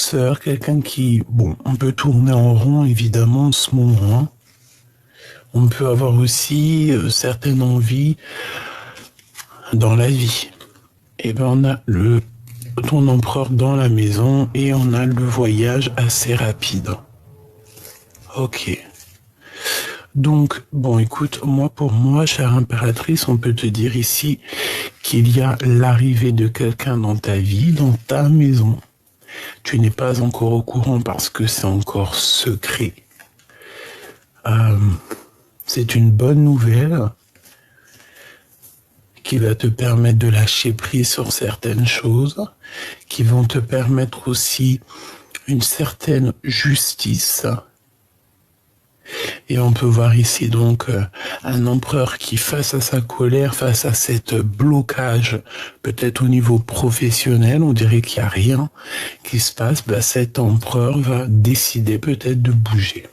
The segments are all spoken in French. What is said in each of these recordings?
sœur, quelqu'un qui, bon, on peut tourner en rond évidemment en ce moment. On peut avoir aussi certaines envies dans la vie. Et ben on a ton empereur dans la maison et on a le voyage assez rapide. Ok. Donc, bon, écoute, pour moi, chère impératrice, on peut te dire ici qu'il y a l'arrivée de quelqu'un dans ta vie, dans ta maison. Tu n'es pas encore au courant parce que c'est encore secret. C'est une bonne nouvelle qui va te permettre de lâcher prise sur certaines choses, qui vont te permettre aussi une certaine justice. Et on peut voir ici donc un empereur qui, face à sa colère, face à cette blocage, peut-être au niveau professionnel, on dirait qu'il n'y a rien qui se passe, cet empereur va décider peut-être de bouger.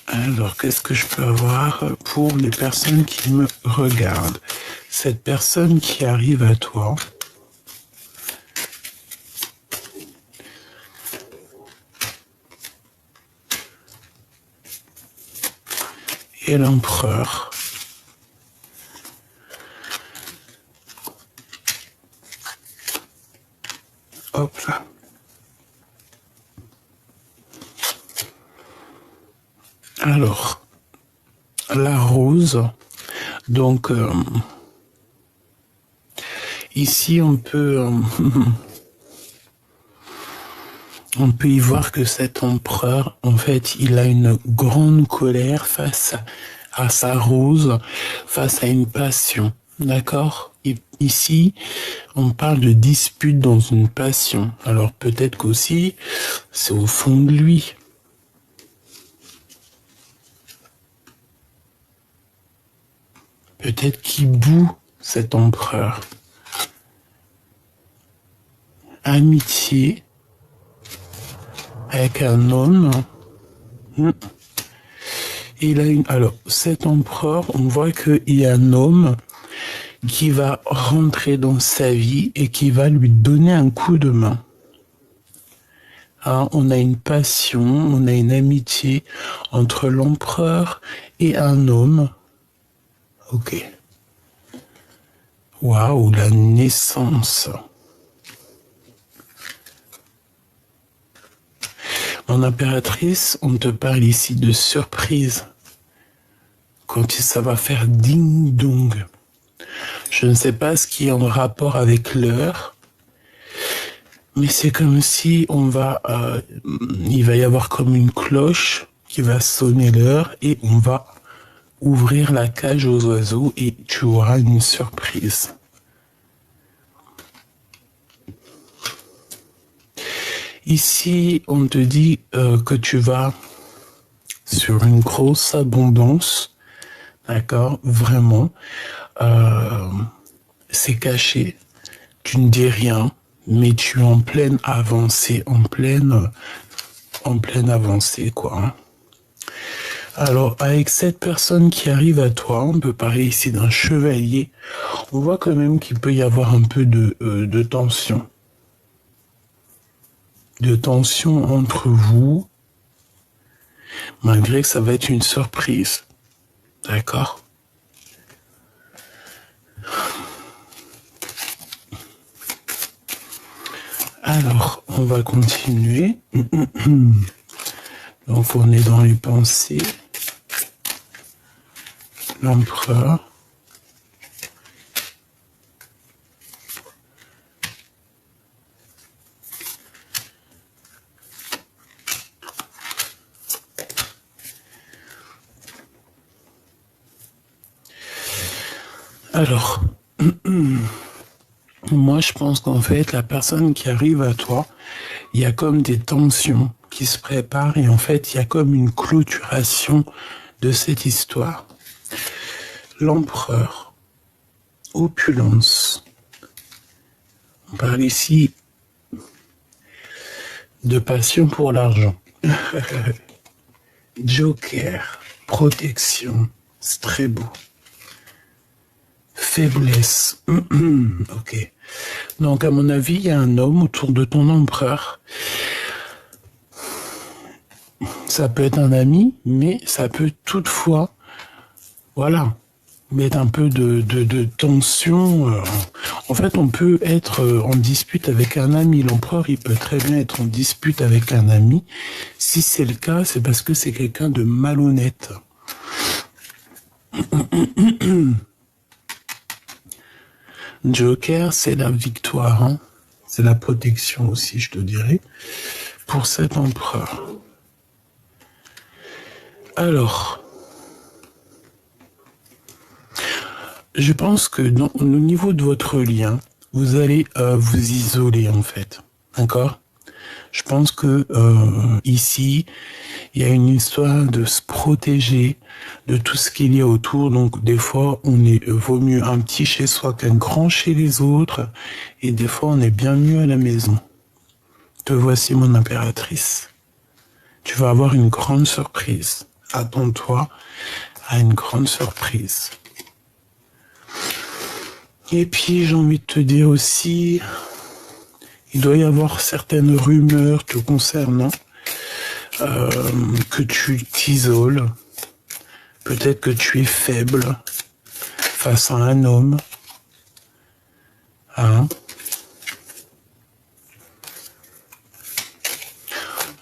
Alors, qu'est-ce que je peux avoir pour les personnes qui me regardent? Cette personne qui arrive à toi, et l'empereur. Hop là. Alors, la rose, donc ici on peut y voir que cet empereur, en fait, il a une grande colère face à sa rose, face à une passion, d'accord? Ici, on parle de dispute dans une passion. Alors peut-être qu'aussi, c'est au fond de lui. Peut-être qu'il boue cet empereur. Amitié avec un homme. Alors, cet empereur, on voit qu'il y a un homme qui va rentrer dans sa vie et qui va lui donner un coup de main. On a une passion, on a une amitié entre l'empereur et un homme. Ok. Waouh, la naissance. Mon impératrice, on te parle ici de surprise. Quand ça va faire ding-dong. Je ne sais pas ce qui est en rapport avec l'heure, mais c'est comme si il va y avoir comme une cloche qui va sonner l'heure et on va ouvrir la cage aux oiseaux et tu auras une surprise. Ici, on te dit que tu vas sur une grosse abondance, d'accord, vraiment. C'est caché, tu ne dis rien, mais tu es en pleine avancée, en pleine avancée, quoi. Alors, avec cette personne qui arrive à toi, on peut parler ici d'un chevalier, on voit quand même qu'il peut y avoir un peu de tension. De tension entre vous, malgré que ça va être une surprise. D'accord ? Alors, on va continuer. Donc, on est dans les pensées. L'empereur. Alors, moi je pense qu'en fait, la personne qui arrive à toi, il y a comme des tensions qui se préparent et en fait, il y a comme une clôturation de cette histoire. L'empereur. opulence. On parle ici de passion pour l'argent. Joker, protection, c'est très beau. Faiblesse, ok. Donc à mon avis, il y a un homme autour de ton empereur. Ça peut être un ami, mais ça peut toutefois, voilà, mettre un peu de tension. En fait, on peut être en dispute avec un ami. L'empereur, il peut très bien être en dispute avec un ami. Si c'est le cas, c'est parce que c'est quelqu'un de malhonnête. Joker, c'est la victoire, hein. C'est la protection aussi, je te dirais, pour cet empereur. Alors, je pense que au niveau de votre lien, vous allez vous isoler en fait, d'accord? Je pense que ici, il y a une histoire de se protéger de tout ce qu'il y a autour. Donc des fois, vaut mieux un petit chez soi qu'un grand chez les autres, et des fois, on est bien mieux à la maison. Te voici mon impératrice. Tu vas avoir une grande surprise. Attends-toi à une grande surprise. Et puis, j'ai envie de te dire aussi, il doit y avoir certaines rumeurs te concernant, que tu t'isoles, peut-être que tu es faible face à un homme, hein.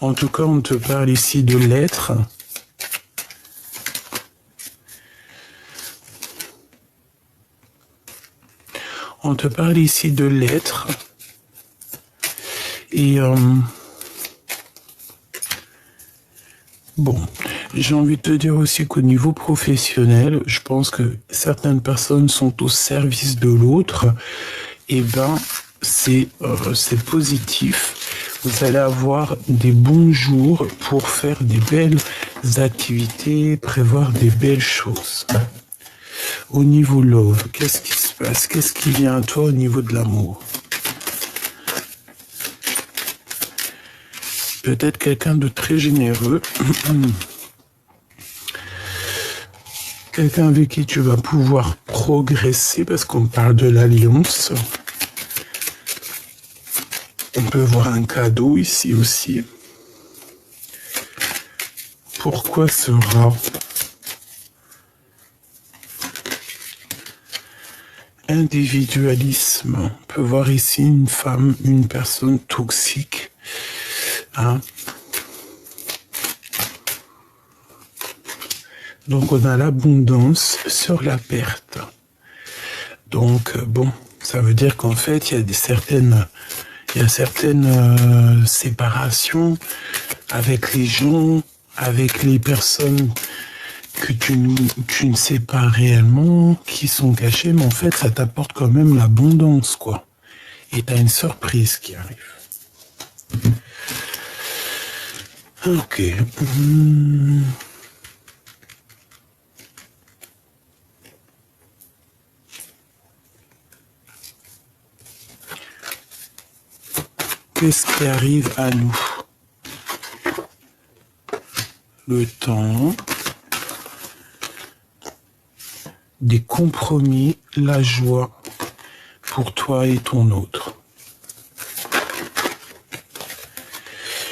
En tout cas, on te parle ici de lettres. On te parle ici de lettres. Et bon, j'ai envie de te dire aussi qu'au niveau professionnel, je pense que certaines personnes sont au service de l'autre. Et ben, c'est positif. Vous allez avoir des bons jours pour faire des belles activités, prévoir des belles choses. Au niveau love, qu'est-ce qui se passe? Qu'est-ce qui vient à toi au niveau de l'amour? Peut-être quelqu'un de très généreux. Quelqu'un avec qui tu vas pouvoir progresser parce qu'on parle de l'alliance. On peut voir un cadeau ici aussi. Pourquoi ce rat? Individualisme. On peut voir ici une femme, une personne toxique. Hein? Donc on a l'abondance sur la perte. Donc bon, ça veut dire qu'en fait il y a certaines séparations avec les gens, avec les personnes que tu ne sais pas réellement, qui sont cachées, mais en fait ça t'apporte quand même l'abondance, quoi. Et t'as une surprise qui arrive. Ok. Qu'est-ce qui arrive à nous? Le temps, des compromis, la joie pour toi et ton autre.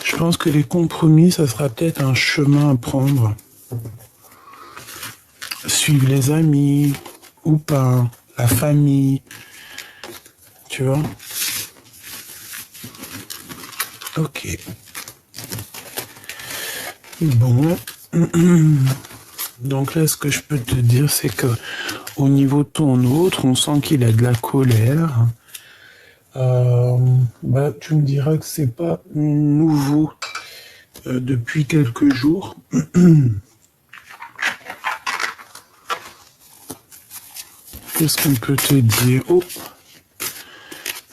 Je pense que les compromis, ça sera peut-être un chemin à prendre. Suivre les amis ou pas, la famille, tu vois. Ok. Bon. Donc là, ce que je peux te dire, c'est que au niveau de ton autre, on sent qu'il a de la colère. Tu me diras que c'est pas nouveau depuis quelques jours. Qu'est-ce qu'on peut te dire? Oh,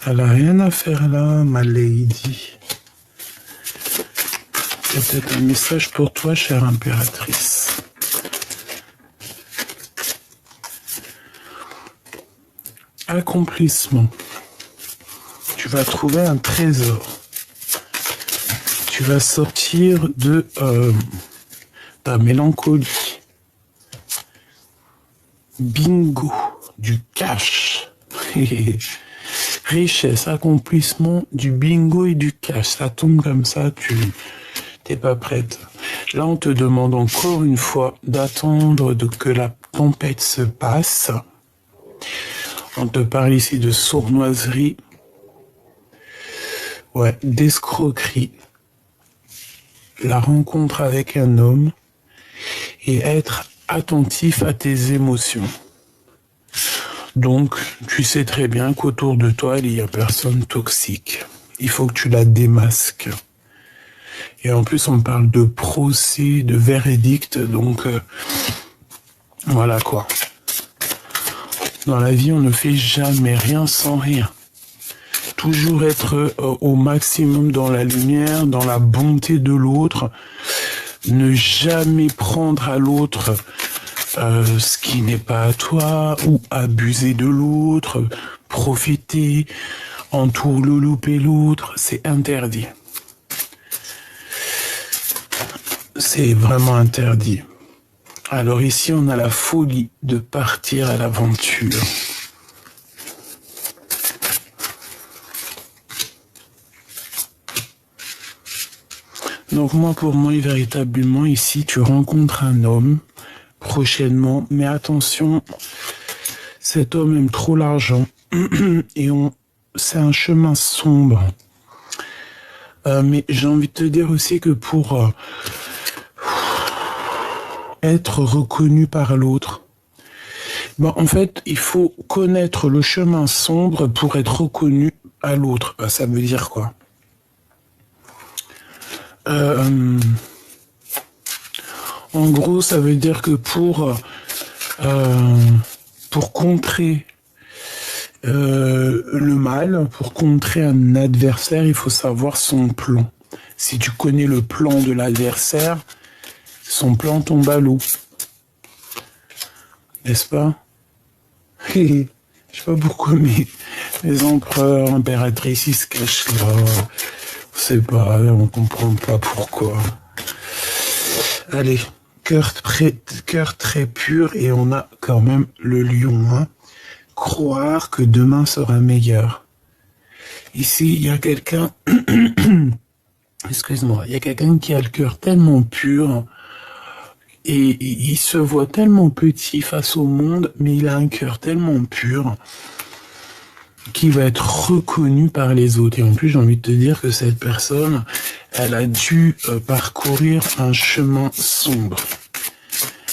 elle a rien à faire là, ma lady. C'est peut-être un message pour toi, chère impératrice. accomplissement. Tu vas trouver un trésor. Tu vas sortir de ta mélancolie. Bingo, du cash. Richesse, accomplissement, du bingo et du cash. Ça tombe comme ça, tu t'es pas prête. Là, on te demande encore une fois d'attendre que la tempête se passe. On te parle ici de sournoiserie. Ouais, d'escroquerie. La rencontre avec un homme et être attentif à tes émotions. Donc, tu sais très bien qu'autour de toi, il y a personne toxique. Il faut que tu la démasques. Et en plus, on parle de procès, de verdict, donc voilà quoi. Dans la vie, on ne fait jamais rien sans rien. Toujours être au maximum dans la lumière, dans la bonté de l'autre. Ne jamais prendre à l'autre ce qui n'est pas à toi, ou abuser de l'autre, profiter, entourlouper l'autre, c'est interdit. C'est vraiment interdit. Alors ici, on a la folie de partir à l'aventure. Donc moi, pour moi, véritablement, ici, tu rencontres un homme prochainement, mais attention, cet homme aime trop l'argent et c'est un chemin sombre. Mais j'ai envie de te dire aussi que pour être reconnu par l'autre, bon, en fait, il faut connaître le chemin sombre pour être reconnu à l'autre. Ça veut dire quoi? En gros, ça veut dire que pour contrer le mal, pour contrer un adversaire, il faut savoir son plan. Si tu connais le plan de l'adversaire, son plan tombe à l'eau. N'est-ce pas? Je sais pas pourquoi les empereurs, impératrices, ils se cachent là. On sait pas, on comprend pas pourquoi. Allez, cœur très pur, et on a quand même le lion. Hein. Croire que demain sera meilleur. Ici, il y a quelqu'un... Excuse-moi, il y a quelqu'un qui a le cœur tellement pur et il se voit tellement petit face au monde, mais il a un cœur tellement pur qui va être reconnu par les autres. Et en plus, j'ai envie de te dire que cette personne, elle a dû parcourir un chemin sombre.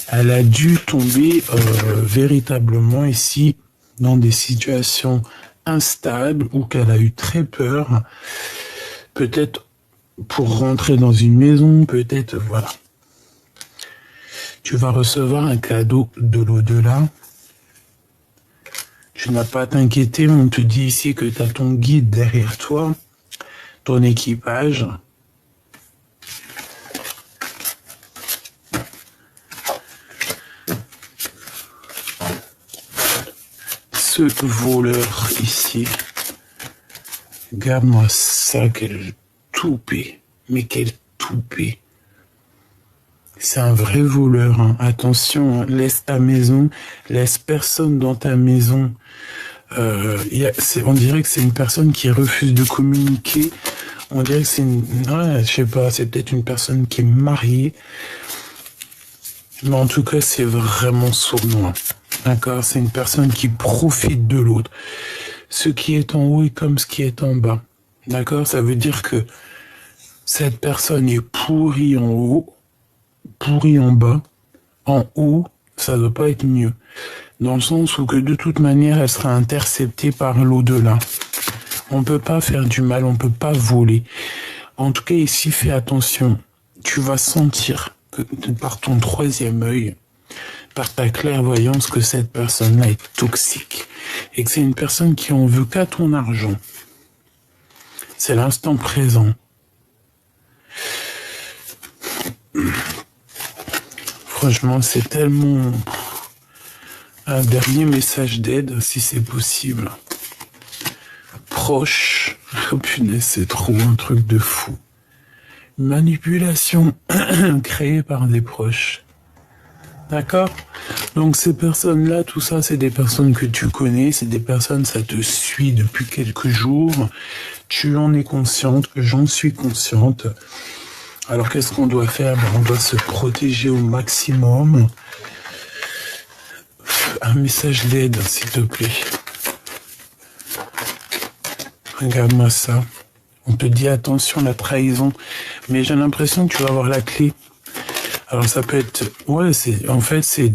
Elle a dû tomber véritablement ici dans des situations instables ou qu'elle a eu très peur. Peut-être pour rentrer dans une maison, peut-être, voilà. Tu vas recevoir un cadeau de l'au-delà. Tu n'as pas à t'inquiéter, on te dit ici que tu as ton guide derrière toi, ton équipage. Ce voleur ici, regarde-moi ça, quel toupet, mais quel toupet. C'est un vrai voleur, hein. Attention, hein. Laisse ta maison, laisse personne dans ta maison. On dirait que c'est une personne qui refuse de communiquer. On dirait que c'est je sais pas, c'est peut-être une personne qui est mariée. Mais en tout cas, c'est vraiment sournois. D'accord? C'est une personne qui profite de l'autre. Ce qui est en haut est comme ce qui est en bas. D'accord? Ça veut dire que cette personne est pourrie en haut, pourrie en bas. En haut, ça ne doit pas être mieux. Dans le sens où que de toute manière, elle sera interceptée par l'au-delà. On peut pas faire du mal, on peut pas voler. En tout cas, ici, fais attention. Tu vas sentir que par ton troisième œil, par ta clairvoyance, que cette personne-là est toxique. Et que c'est une personne qui en veut qu'à ton argent. C'est l'instant présent. Franchement, c'est tellement... Un dernier message d'aide, si c'est possible. Proche. Oh punaise, c'est trop un truc de fou. Manipulation créée par des proches. D'accord? Donc ces personnes-là, tout ça, c'est des personnes que tu connais, c'est des personnes, ça te suit depuis quelques jours. Tu en es consciente, que j'en suis consciente. Alors qu'est-ce qu'on doit faire? On doit se protéger au maximum. Un message d'aide, s'il te plaît. Regarde-moi ça. On te dit attention, la trahison. Mais j'ai l'impression que tu vas avoir la clé. Alors ça peut être... Ouais, en fait, c'est...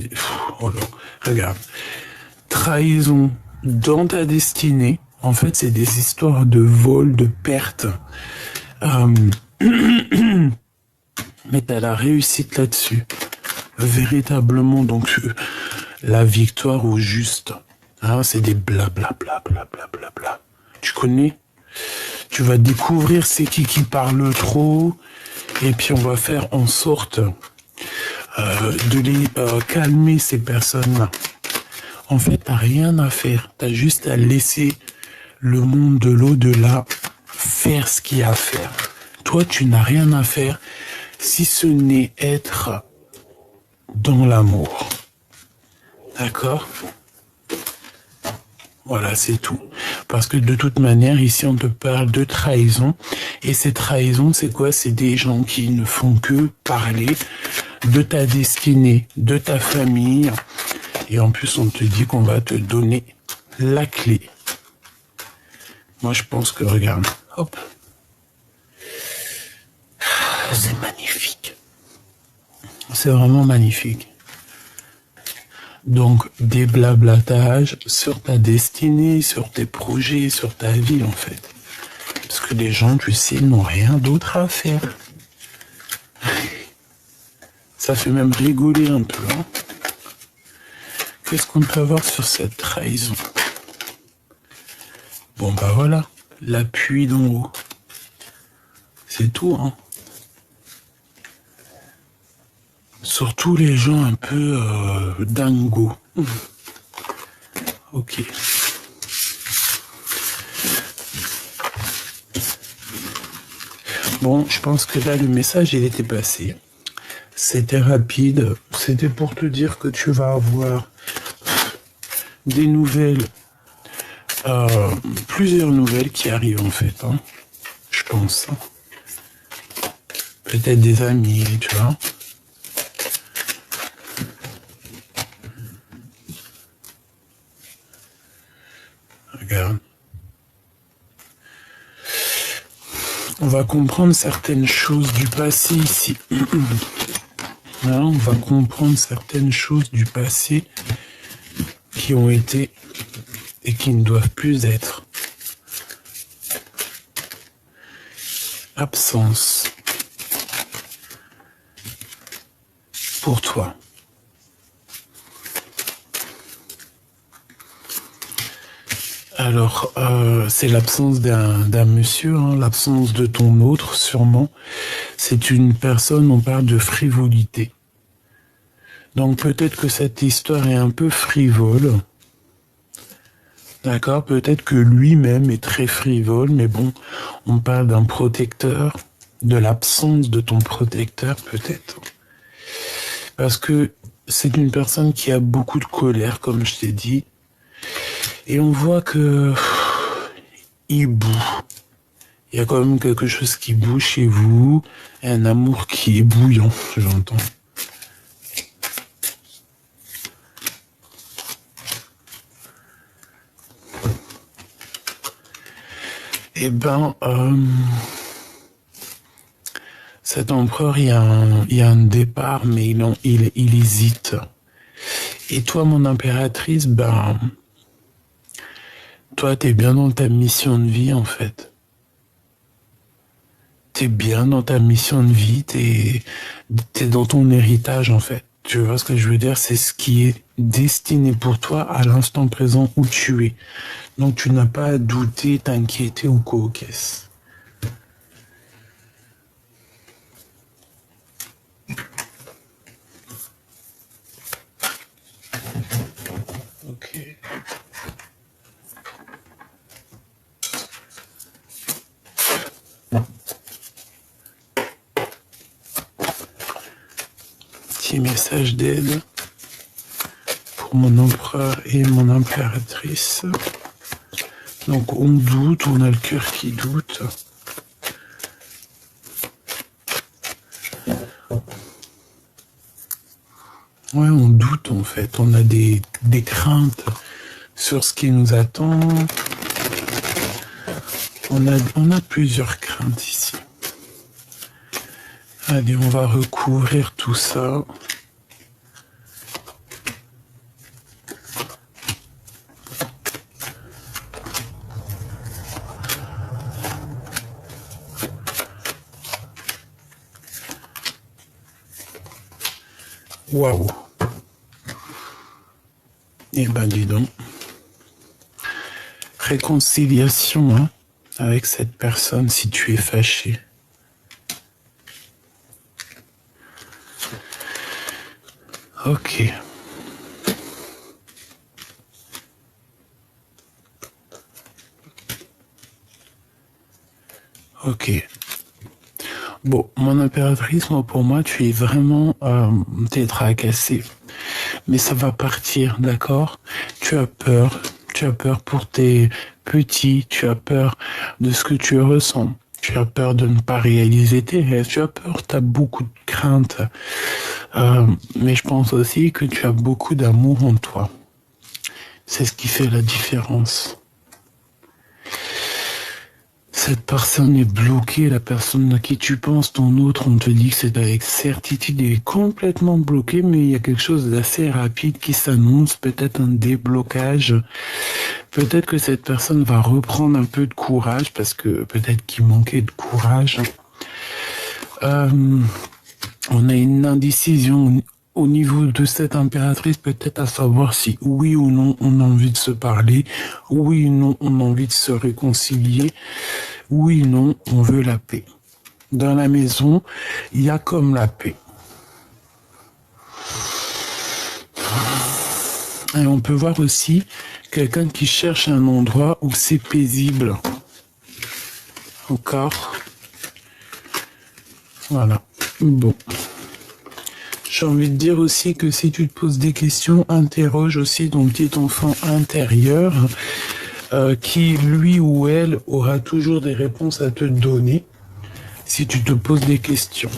Oh là, regarde. Trahison dans ta destinée. En fait, c'est des histoires de vol, de perte. Mais t'as la réussite là-dessus. Véritablement, donc, la victoire au juste. Hein, c'est des blablabla, blablabla. Tu connais? Tu vas découvrir c'est qui parle trop. Et puis, on va faire en sorte de les calmer, ces personnes-là. En fait, t'as rien à faire. T'as juste à laisser le monde de l'au-delà faire ce qu'il y a à faire. Toi, tu n'as rien à faire si ce n'est être dans l'amour. D'accord? Voilà, c'est tout. Parce que de toute manière, ici, on te parle de trahison. Et ces trahisons, c'est quoi? C'est des gens qui ne font que parler de ta destinée, de ta famille. Et en plus, on te dit qu'on va te donner la clé. Moi, je pense que, regarde, hop. C'est magnifique. C'est vraiment magnifique. Donc, des blablatages sur ta destinée, sur tes projets, sur ta vie, en fait. Parce que les gens, tu sais, n'ont rien d'autre à faire. Ça fait même rigoler un peu, hein. Qu'est-ce qu'on peut avoir sur cette trahison? Bon, bah voilà, l'appui d'en haut. C'est tout, hein. Surtout les gens un peu dingos. Ok. Bon, je pense que là, le message, il était passé. C'était rapide. C'était pour te dire que tu vas avoir des nouvelles, plusieurs nouvelles qui arrivent en fait, hein. Je pense. Peut-être des amis, tu vois. Regarde. On va comprendre certaines choses du passé ici. Hein, on va comprendre certaines choses du passé qui ont été et qui ne doivent plus être. Absence. Pour toi. Alors, c'est l'absence d'un monsieur, hein, l'absence de ton autre, sûrement. C'est une personne, on parle de frivolité. Donc peut-être que cette histoire est un peu frivole. D'accord? Peut-être que lui-même est très frivole, mais bon, on parle d'un protecteur, de l'absence de ton protecteur, peut-être. Parce que c'est une personne qui a beaucoup de colère, comme je t'ai dit. Et on voit que il boue. Il y a quand même quelque chose qui boue chez vous. Un amour qui est bouillant, j'entends. Eh ben, cet empereur, il y a un départ, mais il hésite. Et toi, mon impératrice, ben, toi, t'es bien dans ta mission de vie, en fait. T'es bien dans ta mission de vie, t'es dans ton héritage, en fait. Tu vois ce que je veux dire? C'est ce qui est destiné pour toi à l'instant présent où tu es. Donc, tu n'as pas à douter, t'inquiéter ou quoi, caisse. Ok. Petit message d'aide pour mon empereur et mon impératrice. Donc on doute, on a le cœur qui doute. Ouais, on doute en fait, on a des craintes sur ce qui nous attend. On a plusieurs craintes ici. Allez, on va recouvrir tout ça. Waouh. Eh ben dis donc. Réconciliation hein, avec cette personne si tu es fâché. Ok. Ok. Bon, mon impératrice, moi, pour moi, tu es vraiment t'es tracassé. Mais ça va partir, d'accord? Tu as peur. Tu as peur pour tes petits. Tu as peur de ce que tu ressens. Tu as peur de ne pas réaliser tes rêves. Tu as peur, tu as beaucoup de craintes. Mais je pense aussi que tu as beaucoup d'amour en toi. C'est ce qui fait la différence. Cette personne est bloquée, la personne à qui tu penses, ton autre, on te dit que c'est avec certitude, il est complètement bloqué, mais il y a quelque chose d'assez rapide qui s'annonce, peut-être un déblocage. Peut-être que cette personne va reprendre un peu de courage, parce que peut-être qu'il manquait de courage. On a une indécision au niveau de cette impératrice, peut-être à savoir si oui ou non on a envie de se parler, oui ou non on a envie de se réconcilier, oui ou non on veut la paix. Dans la maison, il y a comme la paix. Et on peut voir aussi quelqu'un qui cherche un endroit où c'est paisible. Encore. Voilà. Bon. J'ai envie de dire aussi que si tu te poses des questions, interroge aussi ton petit enfant intérieur qui, lui ou elle, aura toujours des réponses à te donner si tu te poses des questions.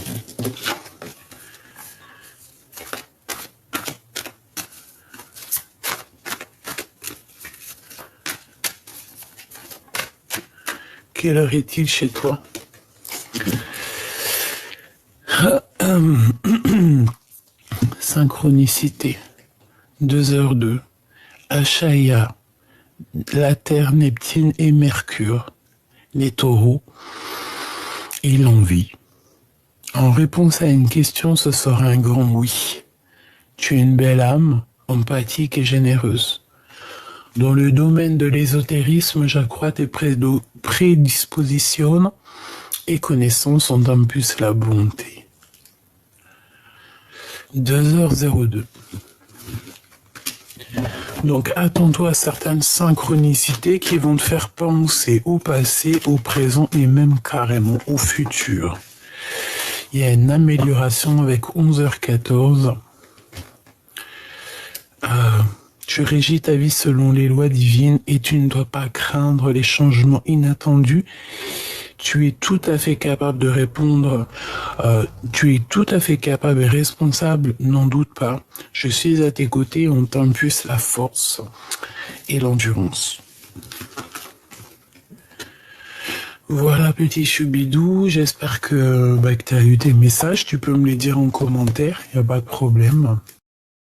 Quelle heure est-il chez toi? Synchronicité. 2h02. Achaya. La Terre, Neptune et Mercure. Les taureaux. Et l'envie. En réponse à une question, ce sera un grand oui. Tu es une belle âme, empathique et généreuse. Dans le domaine de l'ésotérisme, j'accrois tes prédispositions et connaissances ont en plus la bonté. 2h02. Donc attends-toi à certaines synchronicités qui vont te faire penser au passé, au présent et même carrément au futur. Il y a une amélioration avec 11h14. Tu régis ta vie selon les lois divines et tu ne dois pas craindre les changements inattendus. Tu es tout à fait capable de répondre, tu es tout à fait capable et responsable, n'en doute pas. Je suis à tes côtés, on t'impulse la force et l'endurance. Voilà petit choubidou, j'espère que tu as eu tes messages, tu peux me les dire en commentaire, il n'y a pas de problème.